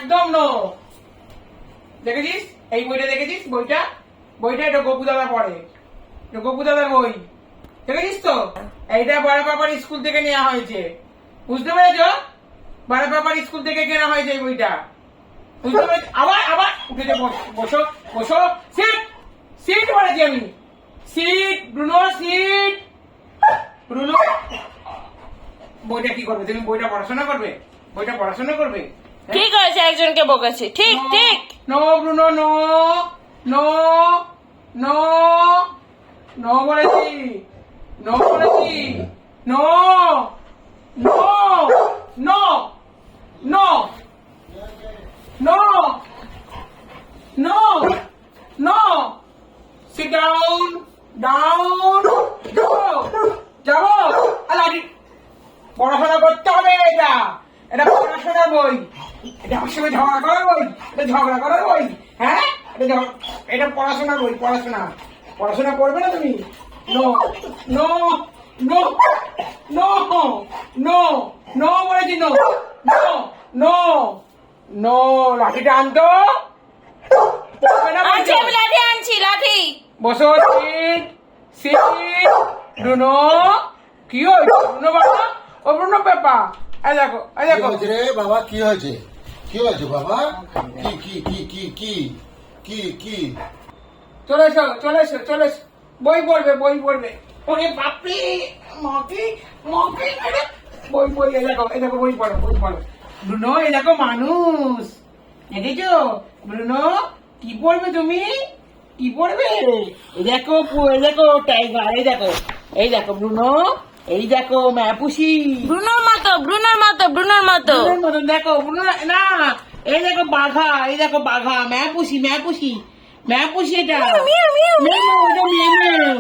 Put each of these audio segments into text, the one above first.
একদম নো। দেখেছিস এই বইটা, দেখেছিস বইটা? বইটা এটা গপু দাদা পড়ে, এটা গপু দাদার বই, দেখেছিস তো? এইটা বড় পাপার স্কুল থেকে নেওয়া হয়েছে, বুঝতে পেরেছো? বড় পাপার স্কুল থেকে কেনা হয়েছে এই বইটা, বুঝতে পেরেছো? আবার আবার উঠে যে বসো বসো, সিট সিট বলেছি আমি, সিট ব্রুনো সিট। ব্রুনো বইটা কি করবে তুমি? বইটা পড়াশোনা করবে? বইটা পড়াশোনা করবে? ঠিক হয়েছে, একজনকে বকেছি। ঠিক ঠিক। No Bruno no, no no, no বলেছি, নো বলেছি, no no no no no no no, sit down down, যাবো আলাদি। পড়াশোনা করতে হবে, এটা এটা পড়াশোনার বই, এটা আমার সঙ্গে ঝগড়া করার বই, এটা ঝগড়া করার বই, হ্যাঁ? এটা পড়াশোনার বই, পড়াশোনা, পড়াশোনা করবে না তুমি? No no no no no no বলেছি, নো নো নো নো। লাঠিটা আনতো, আনছি, আমি লাঠি আনছি, লাঠি। বসো, সিট সিট। ব্রুনো কি হয়েছে? ব্রুনো বাবা, ও ব্রুনো পেপা, এই দেখো এই কি দেখো। হয়েছে রে বাবা? কি হয়েছে? কি হয়েছে বাবা? কি কি কি কি কি কি কি? চলে এসো চলে এসো চলে এসো, বই পড়বে বই পড়বে। ওরে বাপরে, মকে মকে বই বই, এই দেখো এই দেখো, বই পড়ো বই পড়ো। ব্রুনো এই দেখো মানুষ, দেখেছো? ব্রুনো কি পড়বে তুমি? কি পড়বে? এই দেখো এই দেখো টাইগার, এই দেখো এই দেখো ব্রুনো, এই দেখো ম্যাপুসি। ব্রুনোর মতো, ব্রুনোর মতো, ব্রুনোর মতো। ব্রুনোর মতন দেখো, ব্রুনো না, এই দেখো বাঘা, এই দেখো বাঘা, ম্যাপুসি ম্যাপুসি ম্যাপুসি, এটা মিউ, মিউ, মিউ, মেমো, এটা মেমো।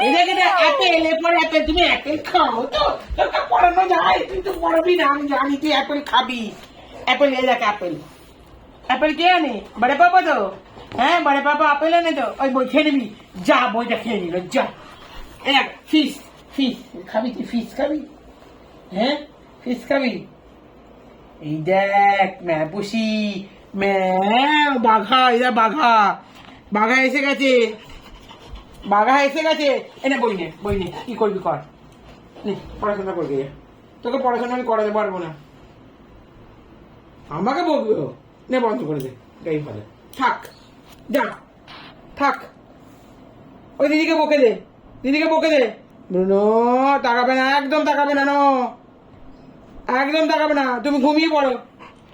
এই দেখ এটা অ্যাপেল, এরপর অ্যাপেল। তুমি অ্যাপেল খাও তো? তোকে পড়ানো যায়? তুই তো পড়বি না, আমি জানি তুই অ্যাপেল খাবি। অ্যাপেল, এই দেখ অ্যাপেল। অ্যাপেল কে আনে? বড়ে পাপা তো, হ্যাঁ বড়ে পাপা আপেল আনে তো। ওই বই খেয়ে নিবি, যা বইটা খেয়ে নিল, যা। এই দেখ ফিস, ফিস খাবি তুই? ফিস খাবি? হ্যাঁ ফিস খাবি? এই দেখ ম্যাপুসি, বাঘা, এই দেখ বাঘা, বাঘা এসে গেছে, বাঘা এসে গেছে। এনে বই নে, বই নে, কি করবি কর, নে পড়াশোনা করবি। তোকে পড়াশোনা আমি করাতে পারবো না, আমাকে বলবি? নে বন্ধ করে দে, গাই ফেলে থাক, যা থাক। ওই দিদিকে বকে দে, দিদিকে বকে দে। ব্রুনো তাকাবে না, একদম তাকাবে না, একদম তাকাবে না। তুমি ঘুমিয়ে পড়ো,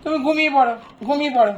তুমি ঘুমিয়ে পড়ো, ঘুমিয়ে পড়ো।